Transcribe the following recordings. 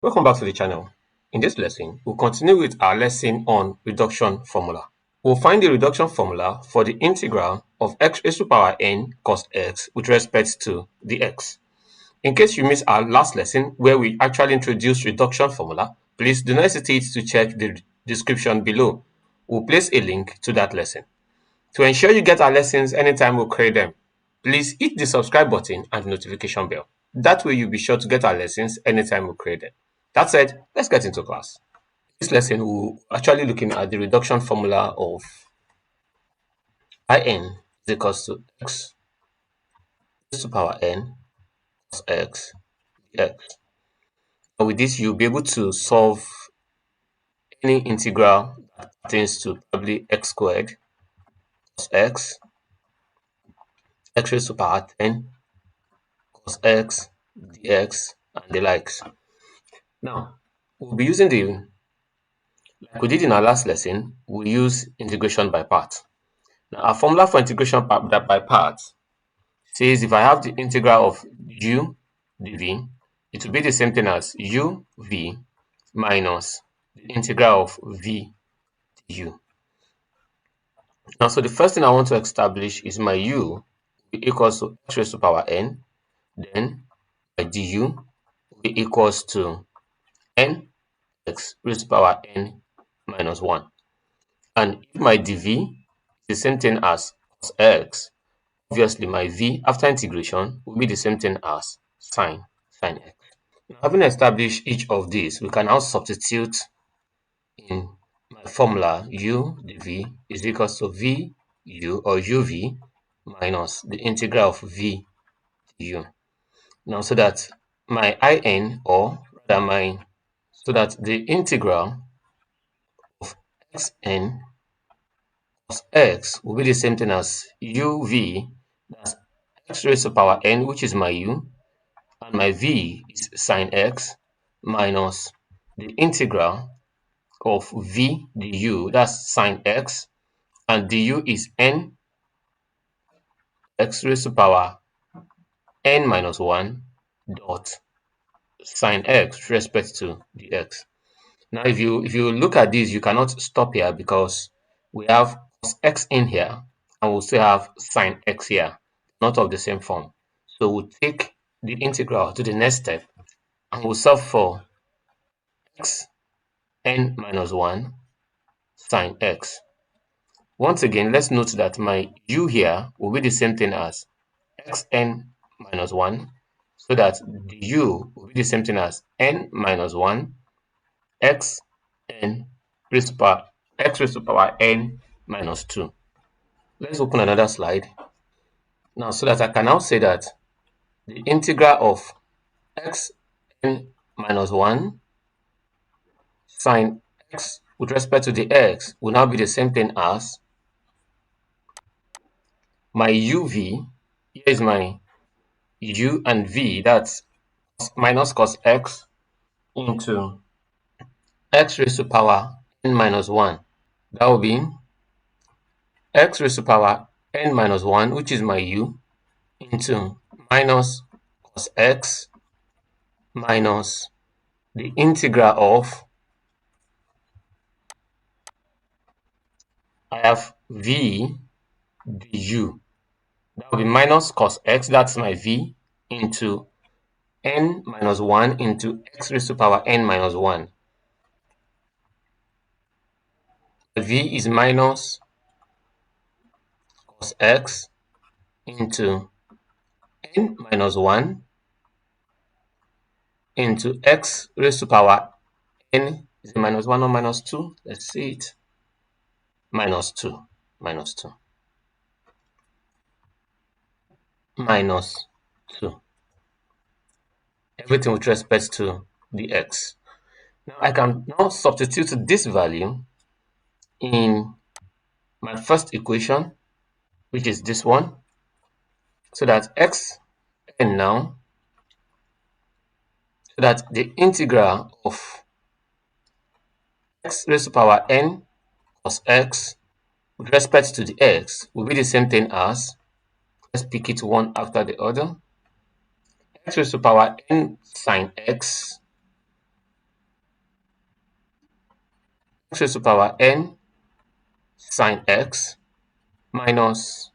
Welcome back to the channel. In this lesson, we'll continue with our lesson on reduction formula. We'll find the reduction formula for the integral of x raised to power n cos x with respect to the x. In case you missed our last lesson where we actually introduced reduction formula, please do not hesitate to check the description below. We'll place a link to that lesson. To ensure you get our lessons anytime we create them, please hit the subscribe button and the notification bell. That way you'll be sure to get our lessons anytime we create them. That said, let's get into class. This lesson we're actually looking at the reduction formula of in is equals to x raised to power n cos x dx. And with this, you'll be able to solve any integral that pertains to probably x squared cos x raised to power 10 cos x dx, and the likes. Now, we'll be using like we did in our last lesson, we'll use integration by parts. Now, our formula for integration by parts says if I have the integral of u dv, it will be the same thing as uv minus the integral of v du. Now, so the first thing I want to establish is my u equals to x raised to power n, then my du will be equals to n x raised to power n minus 1. And if my dv is the same thing as cos x, obviously my v after integration will be the same thing as sine x. Now, having established each of these, we can now substitute in my formula u dv is equals to v u or uv minus the integral of v du. Now, so that my in, or rather so that the integral of xn cos x will be the same thing as uv, that's x raised to power n, which is my u, and my v is sine x, minus the integral of v du, that's sine x, and du is n x raised to power n minus 1 dot sine x with respect to the x. Now, if you look at this, you cannot stop here because we have cos x in here and we'll still have sine x here, not of the same form. So we'll take the integral to the next step and we'll solve for x n minus 1 sine x. Once again, let's note that my u here will be the same thing as xn minus 1, so that the u will be the same thing as n minus 1 x n raised to power x raised to power n minus 2. Let's open another slide now so that I can now say that the integral of x n minus 1 sine x with respect to the x will now be the same thing as my uv. Here is my u and v, that's minus cos x into x raised to power n minus 1. That will be x raised to power n minus 1, which is my u, into minus cos x minus the integral of, I have v du. That will be minus cos x, that's my v, into n minus 1 into x raised to power n minus 1. V is minus cos x into n minus 1 into x raised to power n. Is it minus 1 or minus 2? Let's see it. Minus 2. Minus 2. Minus 2. Everything with respect to the x. Now I can now substitute this value in my first equation, which is this one, so that x n now, so that the integral of x raised to power n cos x with respect to the x will be the same thing as, let's pick it one after the other, x raised to power n sine x x raised to power n sine x minus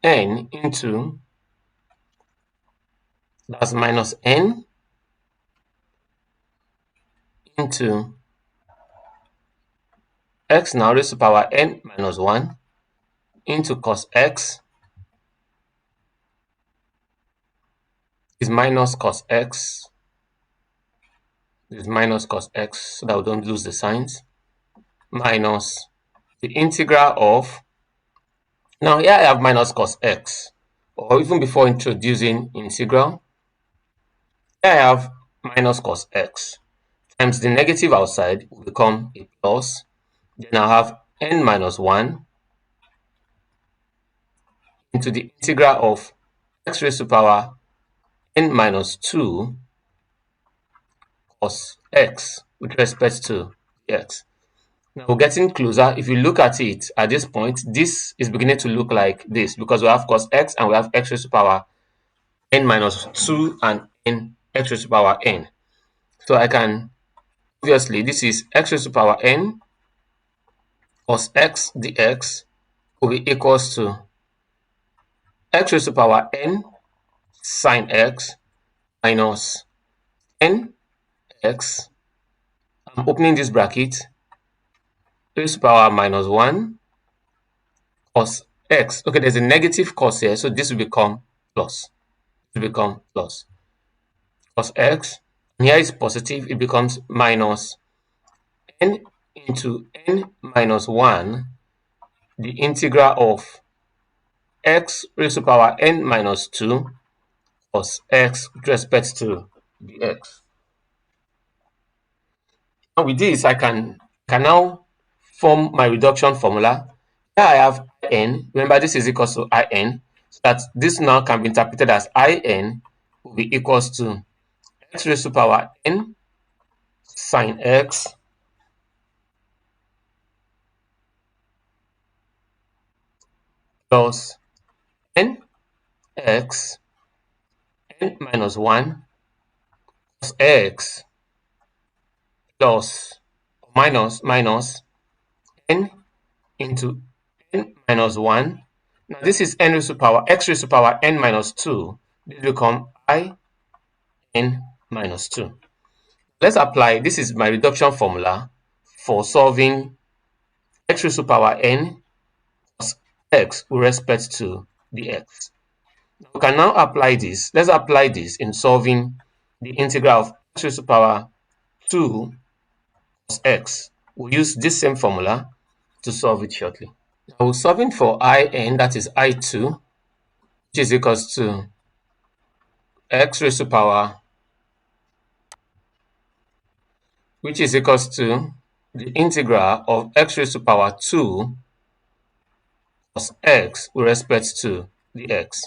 n into, that's minus n into x now raised to power n minus 1 into cos x is minus cos x, is minus cos x, so that we don't lose the signs, minus the integral of, now here I have minus cos x, or even before introducing integral, here I have minus cos x times the negative outside will become a plus, then I have n minus 1 into the integral of x raised to power n minus 2 cos x with respect to x. Now we're getting closer. If you look at it at this point, this is beginning to look like this because we have cos x and we have x raised to power n minus 2 and n x raised to power n. So I can, obviously, this is x raised to power n cos x dx will be equals to x raised to power n sine x minus n x, I'm opening this bracket, raised to power minus 1 cos x. Okay, there's a negative cos here, so this will become plus. It will become plus cos x. And here is positive, it becomes minus n into n minus 1, the integral of x raised to power n minus 2 cos x with respect to the x. And with this, I can now form my reduction formula. Here I have n. Remember, this is equals to in, so that this now can be interpreted as in will be equals to x raised to power n sine x plus n x n minus 1 cos x plus minus n into n minus 1. Now this is n raised to power x raised to power n minus 2. This will become n minus 2. Let's apply, this is my reduction formula for solving x raised to power n cos x with respect to the x. We can now apply this. Let's apply this in solving the integral of x raised to power 2 cos x. We'll use this same formula to solve it shortly. Now we're solving for in, that is I2, which is equals to x raised to power, which is equals to the integral of x raised to power 2 cos x with respect to the x.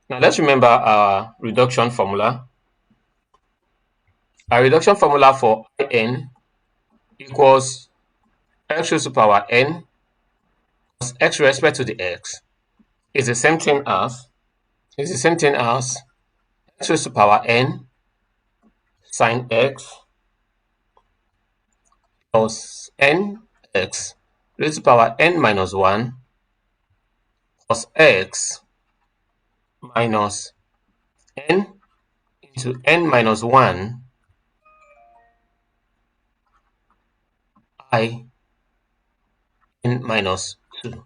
Now let's remember our reduction formula. Our reduction formula for in equals x raised to power n cos x with respect to the x is the same thing as x raised to power n sine x plus n x raised to power n minus 1 cos x minus n into n minus 1 I n minus 2.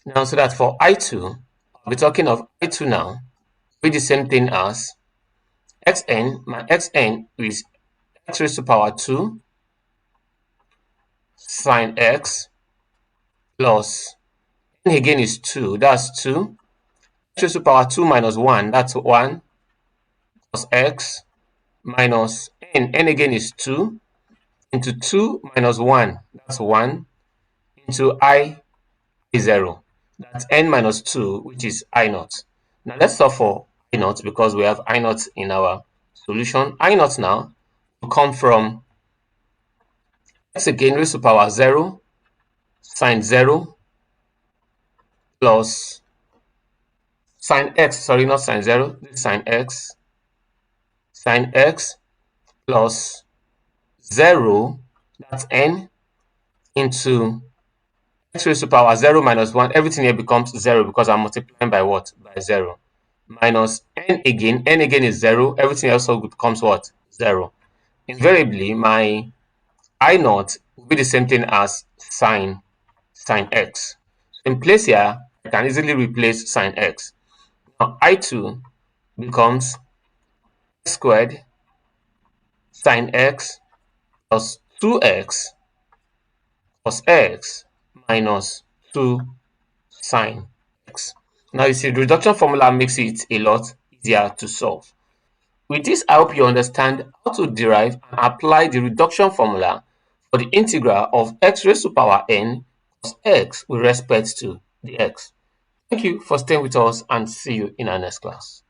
Now, so that for I2, I'll be talking of I2 now, with the same thing as xn. My xn is x raised to power 2 sine x plus n again is 2, that's 2. X raised to power 2 minus 1, that's 1 cos x minus n again is 2 into 2 minus 1, that's 1 into I is 0. That's n minus 2, which is I naught. Now let's solve for I naught because we have I naught in our solution. I naught now will come from x again raised to power 0 sine 0 plus sine x, sorry, not sine 0, this is sine x sine x plus 0, that's n, into x raised to power 0 minus 1. Everything here becomes 0 because I'm multiplying by what? By 0. Minus n again. N again is 0. Everything else also becomes what? 0. Invariably, my I naught will be the same thing as sine x. In place here, I can easily replace sine x. Now I2 becomes x squared sine x plus 2x cos x minus 2 sine x. Now you see the reduction formula makes it a lot easier to solve. With this, I hope you understand how to derive and apply the reduction formula for the integral of x raised to power n cos x with respect to the x. Thank you for staying with us and see you in our next class.